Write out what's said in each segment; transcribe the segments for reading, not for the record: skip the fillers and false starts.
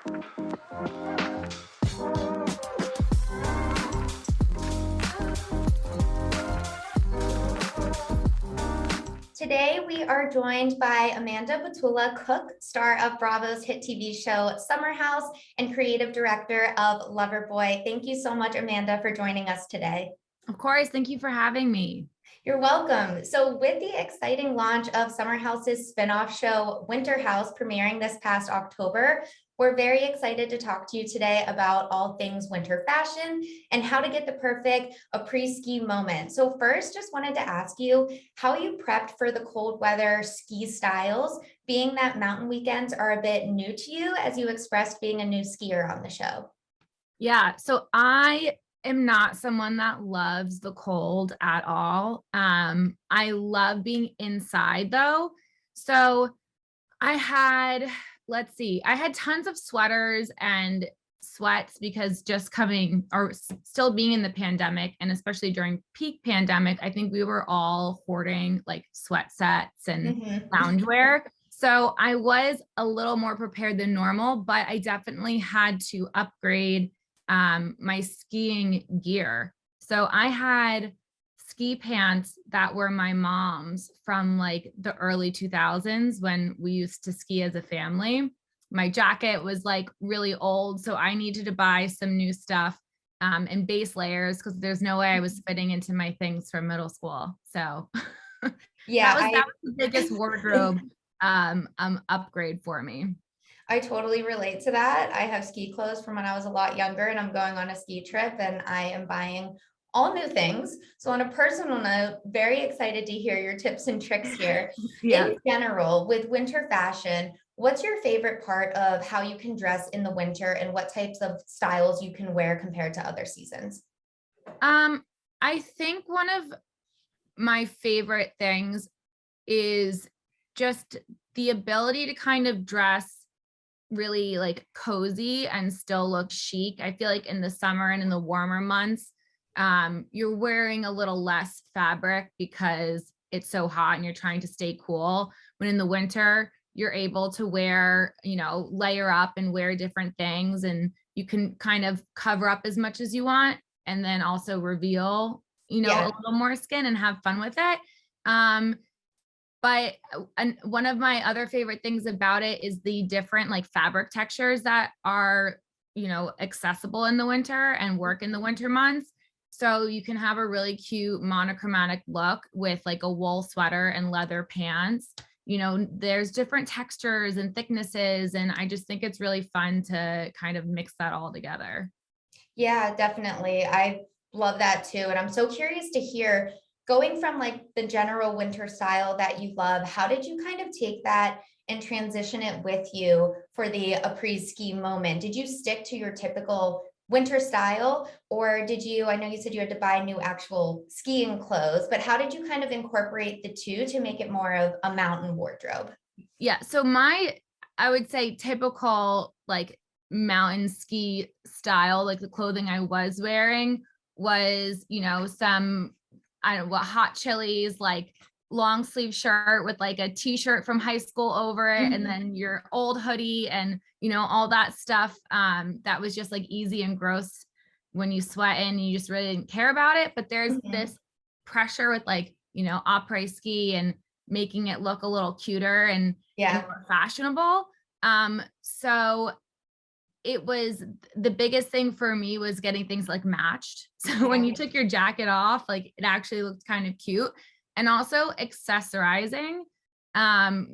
Today, we are joined by Amanda Batula-Cooke, star of Bravo's hit TV show Summer House and creative director of Loverboy. Thank you so much, Amanda, for joining us today. Of course. Thank you for having me. You're welcome. So with the exciting launch of Summer House's spinoff show, Winter House, premiering this past October, we're very excited to talk to you today about all things winter fashion and how to get the perfect après-ski moment. So first, just wanted to ask you how you prepped for the cold weather ski styles, being that mountain weekends are a bit new to you, as you expressed being a new skier on the show. Yeah. So I am not someone that loves the cold at all. I love being inside though. So I had, I had tons of sweaters and sweats because just coming or still being in the pandemic, and especially during peak pandemic, I think we were all hoarding like sweat sets and loungewear. So I was a little more prepared than normal, but I definitely had to upgrade my skiing gear. So I had ski pants that were my mom's from like the early 2000s when we used to ski as a family. My jacket was like really old, so I needed to buy some new stuff and base layers because there's no way I was fitting into my things from middle school. So Yeah, that was the biggest wardrobe upgrade for me. I totally relate to that. I have ski clothes from when I was a lot younger and I'm going on a ski trip and I am buying all new things. So on a personal note, very excited to hear your tips and tricks here. Yeah. In general, with winter fashion, what's your favorite part of how you can dress in the winter and what types of styles you can wear compared to other seasons? I think one of my favorite things is just the ability to kind of dress really like cozy and still look chic. I feel like in the summer and in the warmer months, you're wearing a little less fabric because it's so hot and you're trying to stay cool. When in the winter, you're able to wear, layer up and wear different things, and you can kind of cover up as much as you want and then also reveal, a little more skin and have fun with it. But one of my other favorite things about it is the different like fabric textures that are, accessible in the winter and work in the winter months. So you can have a really cute monochromatic look with like a wool sweater and leather pants. There's different textures and thicknesses, and I just think it's really fun to kind of mix that all together. Yeah, definitely. I love that too. And I'm so curious to hear, going from like the general winter style that you love, how did you kind of take that and transition it with you for the après-ski moment? Did you stick to your typical winter style, or did you, I know you said you had to buy new actual skiing clothes, but how did you kind of incorporate the two to make it more of a mountain wardrobe? Yeah. So I would say typical like mountain ski style, like the clothing I was wearing was, some, I don't know what, hot chilies, like long sleeve shirt with like a t-shirt from high school over it, and then your old hoodie and, all that stuff. That was just like easy and gross when you sweat and you just really didn't care about it. But there's this pressure with like, après ski and making it look a little cuter and more fashionable. So it was, the biggest thing for me was getting things like matched. So when you took your jacket off, like it actually looked kind of cute. And also accessorizing,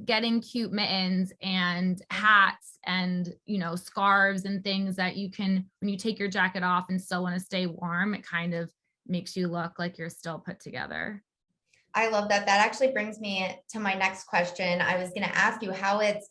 getting cute mittens and hats and, scarves and things that you can, when you take your jacket off and still want to stay warm, it kind of makes you look like you're still put together. I love that. That actually brings me to my next question. I was going to ask you how it's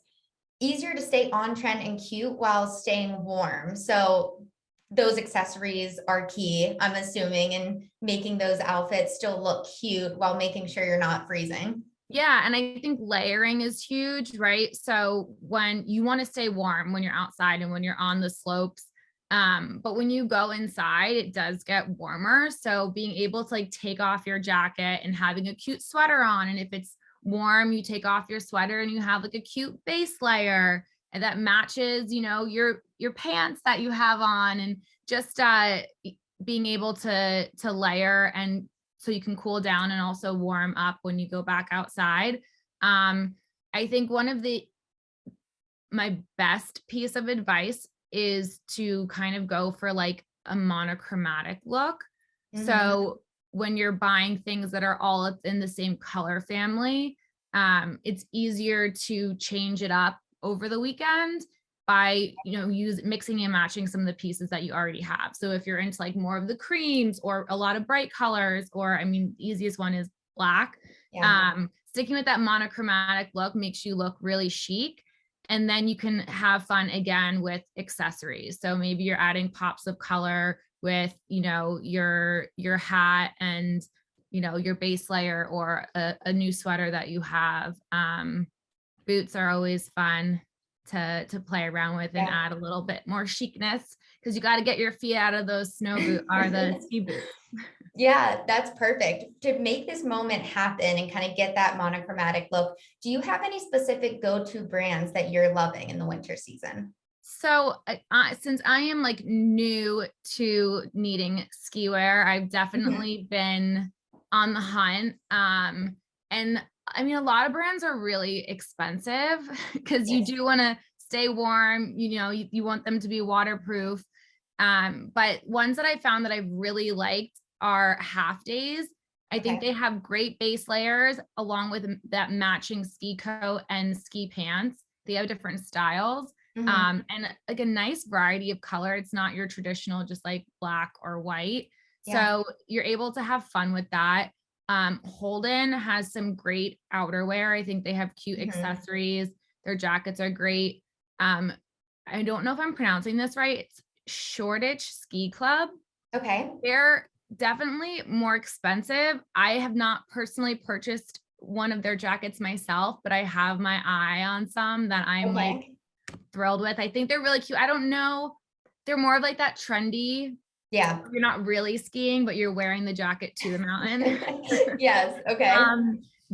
easier to stay on trend and cute while staying warm. So those accessories are key, I'm assuming, in making those outfits still look cute while making sure you're not freezing. Yeah. And I think layering is huge, right? So when you want to stay warm when you're outside and when you're on the slopes, but when you go inside, it does get warmer. So being able to like take off your jacket and having a cute sweater on, and if it's warm, you take off your sweater and you have like a cute base layer, and that matches, your pants that you have on, and just being able to layer, and so you can cool down and also warm up when you go back outside. I think one of my best piece of advice is to kind of go for like a monochromatic look. So when you're buying things that are all in the same color family, it's easier to change it up over the weekend by, mixing and matching some of the pieces that you already have. So if you're into like more of the creams or a lot of bright colors, or the easiest one is black. Sticking with that monochromatic look makes you look really chic. And then you can have fun again with accessories. So maybe you're adding pops of color with, your hat and, your base layer, or a new sweater that you have. Boots are always fun to play around with and add a little bit more chicness, because you got to get your feet out of those snow boots or the ski boots. Yeah, that's perfect. To make this moment happen and kind of get that monochromatic look, do you have any specific go-to brands that you're loving in the winter season? So since I am like new to needing ski wear, I've definitely been on the hunt. And a lot of brands are really expensive because you do want to stay warm, you want them to be waterproof. But ones that I found that I really liked are Half Days. I think they have great base layers along with that matching ski coat and ski pants. They have different styles. And like a nice variety of color. It's not your traditional just like black or white. So you're able to have fun with that. Holden has some great outerwear. I think they have cute accessories. Their jackets are great. I don't know if I'm pronouncing this right. It's Shoreditch Ski Club. They're definitely more expensive. I have not personally purchased one of their jackets myself, but I have my eye on some that I'm like thrilled with. I think they're really cute. I don't know. They're more of like that trendy. You're not really skiing, but you're wearing the jacket to the mountain.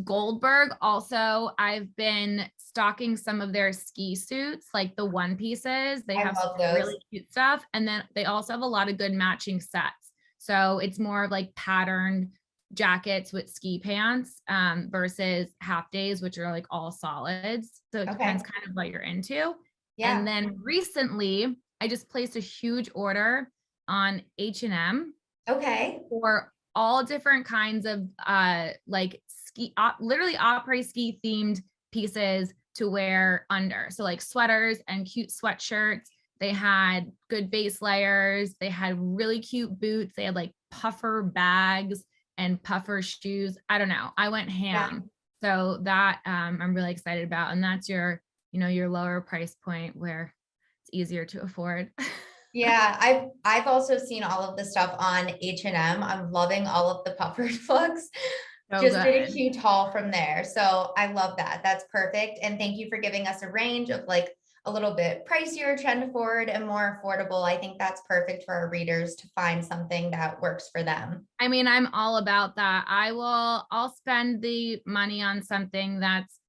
Goldberg also, I've been stocking some of their ski suits, like the one pieces. They have some really cute stuff. And then they also have a lot of good matching sets. So it's more of like patterned jackets with ski pants versus Half Days, which are like all solids. So it depends kind of what you're into. And then recently I just placed a huge order on H&M for all different kinds of like ski, literally après ski themed pieces to wear under. So like sweaters and cute sweatshirts. They had good base layers. They had really cute boots. They had like puffer bags and puffer shoes. I don't know. I went ham. So that I'm really excited about. And that's your lower price point where it's easier to afford. I've also seen all of the stuff on H&M. I'm loving all of the puffered looks. Did a cute haul from there. So I love that. That's perfect. And thank you for giving us a range of like a little bit pricier, trend forward, and more affordable. I think that's perfect for our readers to find something that works for them. I'm all about that. I'll spend the money on something that's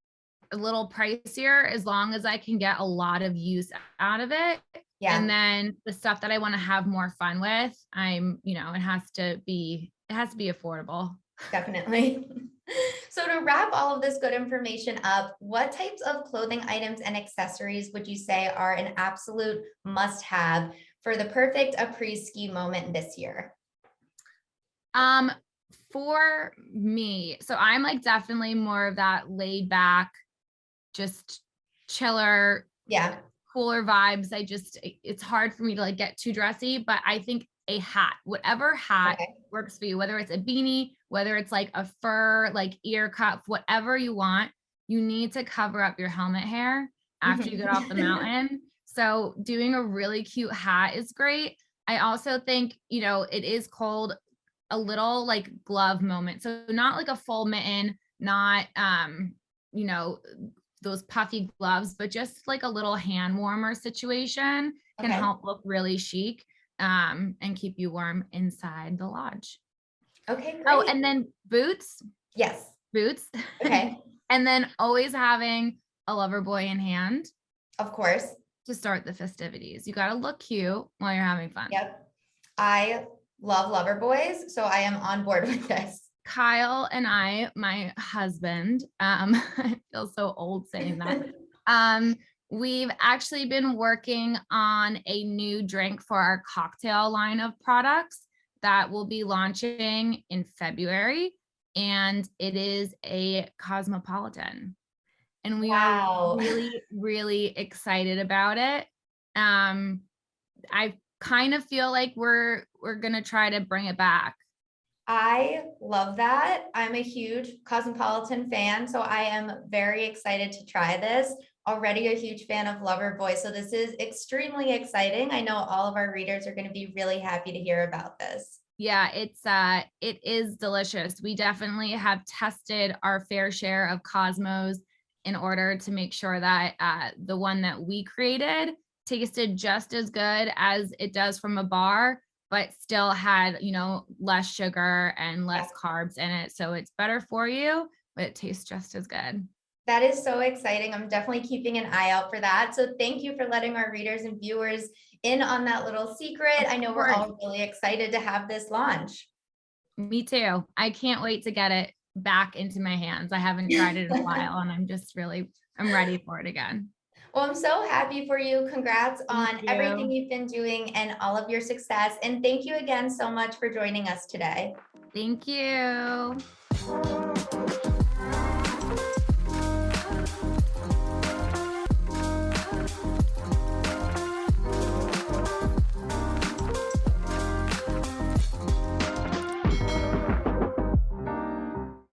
a little pricier as long as I can get a lot of use out of it. And then the stuff that I want to have more fun with, it has to be affordable. Definitely. So to wrap all of this good information up, what types of clothing items and accessories would you say are an absolute must-have for the perfect après-ski moment this year? For me, so I'm like definitely more of that laid back, just chiller, cooler vibes. It's hard for me to like get too dressy, but I think a hat, whatever hat works for you, whether it's a beanie, whether it's like a fur, like ear cuff, whatever you want, you need to cover up your helmet hair after you get off the mountain. So doing a really cute hat is great. I also think, it is cold, a little like glove moment. So not like a full mitten, not, those puffy gloves, but just like a little hand warmer situation can help look really chic and keep you warm inside the lodge. Great. Oh, and then boots. Yes. Boots. And then always having a lover boy in hand. Of course. to start the festivities. You got to look cute while you're having fun. Yep. I love lover boys, so I am on board with this. Kyle and I, my husband, I feel so old saying that. We've actually been working on a new drink for our cocktail line of products that will be launching in February, and it is a Cosmopolitan. And we are Wow. really, really excited about it. I kind of feel like we're gonna try to bring it back. I love that. I'm a huge Cosmopolitan fan, so I am very excited to try this. Already a huge fan of Loverboy, so this is extremely exciting. I know all of our readers are going to be really happy to hear about this. Yeah, it is delicious. We definitely have tested our fair share of Cosmos in order to make sure that the one that we created tasted just as good as it does from a bar, but still had, less sugar and less carbs in it. So it's better for you, but it tastes just as good. That is so exciting. I'm definitely keeping an eye out for that. So thank you for letting our readers and viewers in on that little secret. I know we're all really excited to have this launch. Me too. I can't wait to get it back into my hands. I haven't tried it in a while and I'm ready for it again. Well, I'm so happy for you. Congrats Thank on you. everything you've been doing and all of your success. And thank you again so much for joining us today. Thank you.